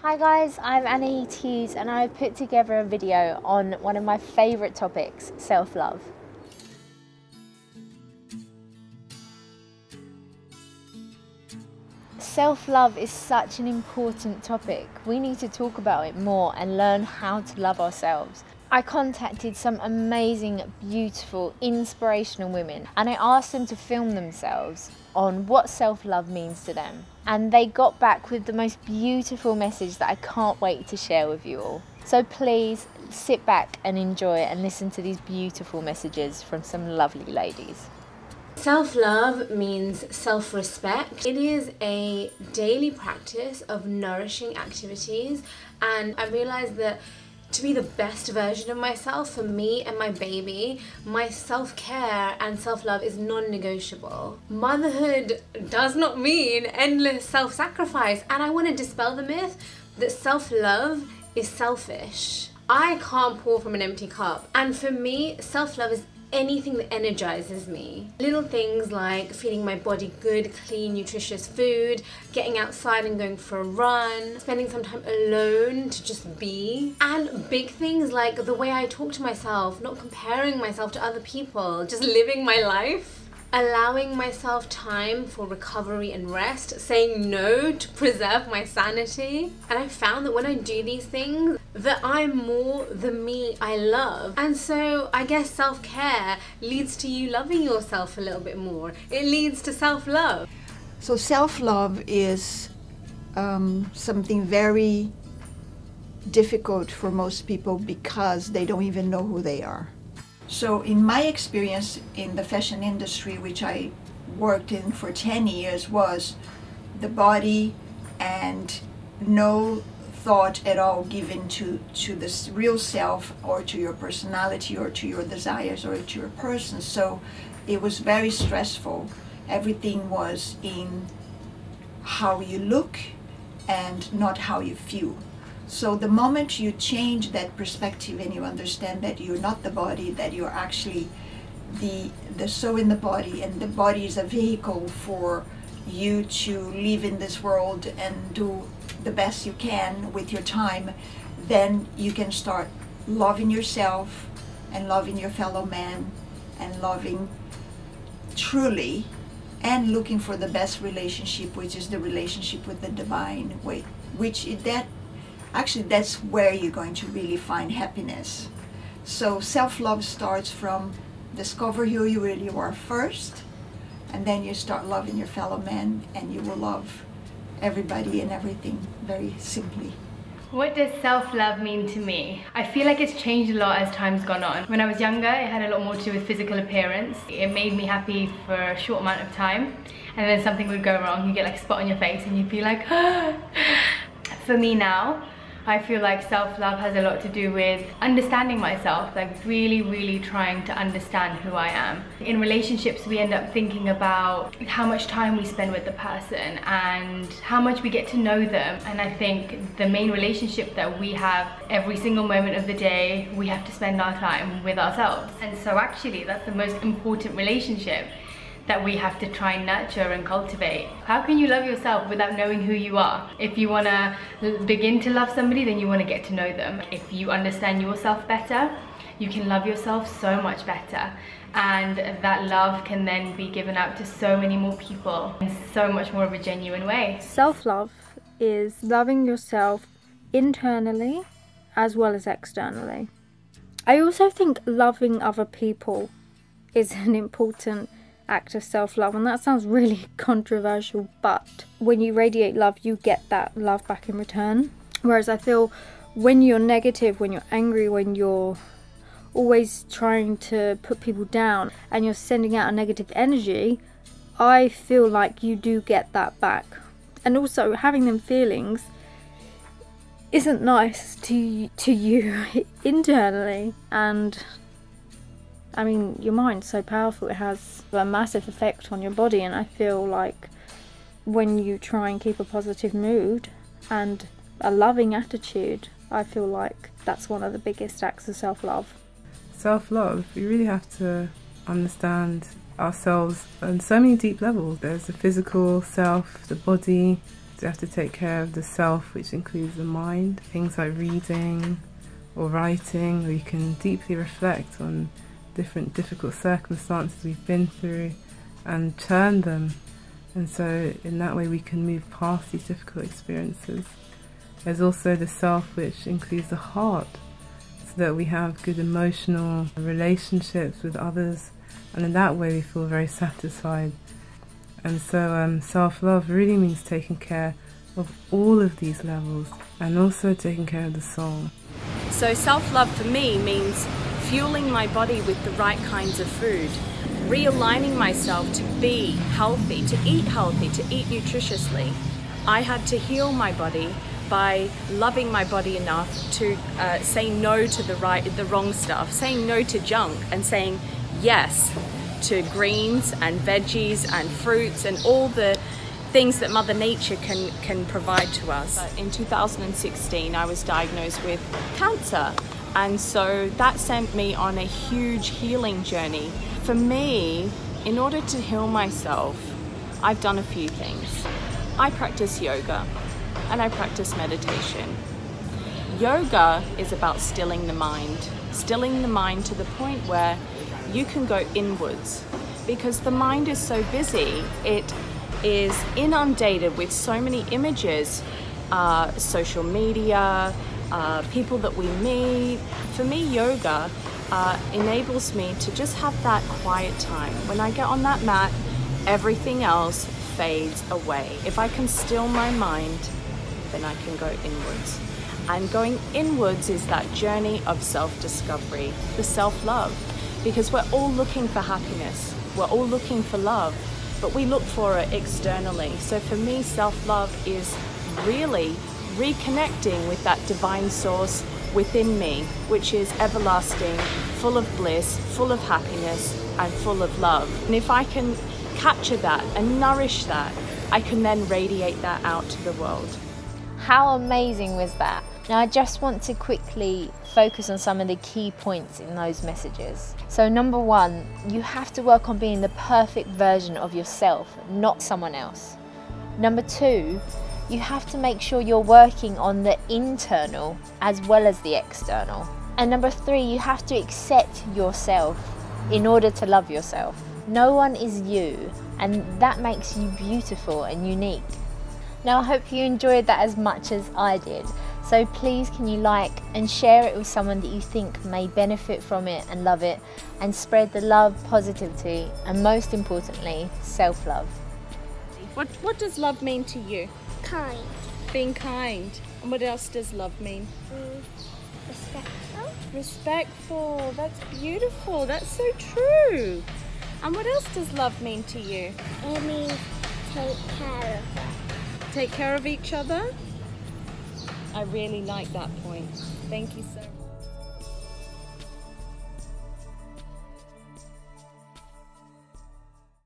Hi guys, I'm Anahita Hughes and I've put together a video on one of my favourite topics, self-love. Self-love is such an important topic. We need to talk about it more and learn how to love ourselves. I contacted some amazing, beautiful, inspirational women and I asked them to film themselves on what self-love means to them. And they got back with the most beautiful message that I can't wait to share with you all. So please sit back and enjoy and listen to these beautiful messages from some lovely ladies. Self-love means self-respect. It is a daily practice of nourishing activities, and I realized that to be the best version of myself, for me and my baby, my self-care and self-love is non-negotiable. Motherhood does not mean endless self-sacrifice, and I want to dispel the myth that self-love is selfish. I can't pour from an empty cup, and for me, self-love is anything that energizes me. Little things like feeding my body good, clean, nutritious food, getting outside and going for a run, spending some time alone to just be, and big things like the way I talk to myself, not comparing myself to other people, just living my life. Allowing myself time for recovery and rest, saying no to preserve my sanity. And I found that when I do these things, that I'm more the me I love. And so I guess self-care leads to you loving yourself a little bit more. It leads to self-love. So self-love is something very difficult for most people because they don't even know who they are. So in my experience in the fashion industry, which I worked in for 10 years, was the body and no thought at all given to this real self or to your personality or to your desires or to your person. So it was very stressful. Everything was in how you look and not how you feel. So the moment you change that perspective and you understand that you're not the body, that you're actually the soul in the body, and the body is a vehicle for you to live in this world and do the best you can with your time, then you can start loving yourself and loving your fellow man and loving truly and looking for the best relationship, which is the relationship with the divine, actually, that's where you're going to really find happiness. So self-love starts from discover who you really are first, and then you start loving your fellow man, and you will love everybody and everything very simply. What does self-love mean to me? I feel like it's changed a lot as time's gone on. When I was younger, it had a lot more to do with physical appearance. It made me happy for a short amount of time, and then something would go wrong. You get like a spot on your face and you'd be like, ah. For me now, I feel like self-love has a lot to do with understanding myself, like really trying to understand who I am. In relationships, we end up thinking about how much time we spend with the person and how much we get to know them. And I think the main relationship that we have every single moment of the day, we have to spend our time with ourselves. And so actually, that's the most important relationship that we have to try and nurture and cultivate. How can you love yourself without knowing who you are? If you want to begin to love somebody, then you want to get to know them. If you understand yourself better, you can love yourself so much better. And that love can then be given out to so many more people in so much more of a genuine way. Self-love is loving yourself internally as well as externally. I also think loving other people is an important act of self-love, and that sounds really controversial, but when you radiate love, you get that love back in return. Whereas I feel when you're negative, when you're angry, when you're always trying to put people down and you're sending out a negative energy, I feel like you do get that back. And also having them feelings isn't nice to you internally, and I mean, your mind's so powerful, it has a massive effect on your body, and I feel like when you try and keep a positive mood and a loving attitude, I feel like that's one of the biggest acts of self-love. Self-love, we really have to understand ourselves on so many deep levels. There's the physical self, the body, So you have to take care of the self, which includes the mind. Things like reading or writing, where you can deeply reflect on different difficult circumstances we've been through and turn them. And so in that way we can move past these difficult experiences. There's also the self, which includes the heart, so that we have good emotional relationships with others, and in that way we feel very satisfied. And so self-love really means taking care of all of these levels, and also taking care of the soul. So self-love for me means fueling my body with the right kinds of food, realigning myself to be healthy, to eat nutritiously. I had to heal my body by loving my body enough to say no to the wrong stuff, saying no to junk and saying yes to greens and veggies and fruits and all the things that Mother Nature can provide to us. In 2016 I was diagnosed with cancer, and so that sent me on a huge healing journey. For me, in order to heal myself, I've done a few things. I practice yoga and I practice meditation. Yoga is about stilling the mind to the point where you can go inwards, because the mind is so busy. It is inundated with so many images, social media, people that we meet. For me, yoga enables me to just have that quiet time. When I get on that mat, everything else fades away. If I can still my mind, then I can go inwards. And going inwards is that journey of self-discovery, the self-love, because we're all looking for happiness, we're all looking for love, but we look for it externally. So for me, self-love is really reconnecting with that divine source within me, which is everlasting, full of bliss, full of happiness, and full of love. And if I can capture that and nourish that, I can then radiate that out to the world. How amazing was that? Now I just want to quickly focus on some of the key points in those messages. So number one, you have to work on being the perfect version of yourself, not someone else. Number two, you have to make sure you're working on the internal as well as the external. And number three, you have to accept yourself in order to love yourself. No one is you, and that makes you beautiful and unique. Now I hope you enjoyed that as much as I did. So please can you like and share it with someone that you think may benefit from it and love it, and spread the love, positivity, and most importantly, self-love. What does love mean to you? Kind. Being kind. And what else does love mean? Respectful. Respectful. That's beautiful. That's so true. And what else does love mean to you? It means take care of them. Take care of each other? I really like that point. Thank you so much.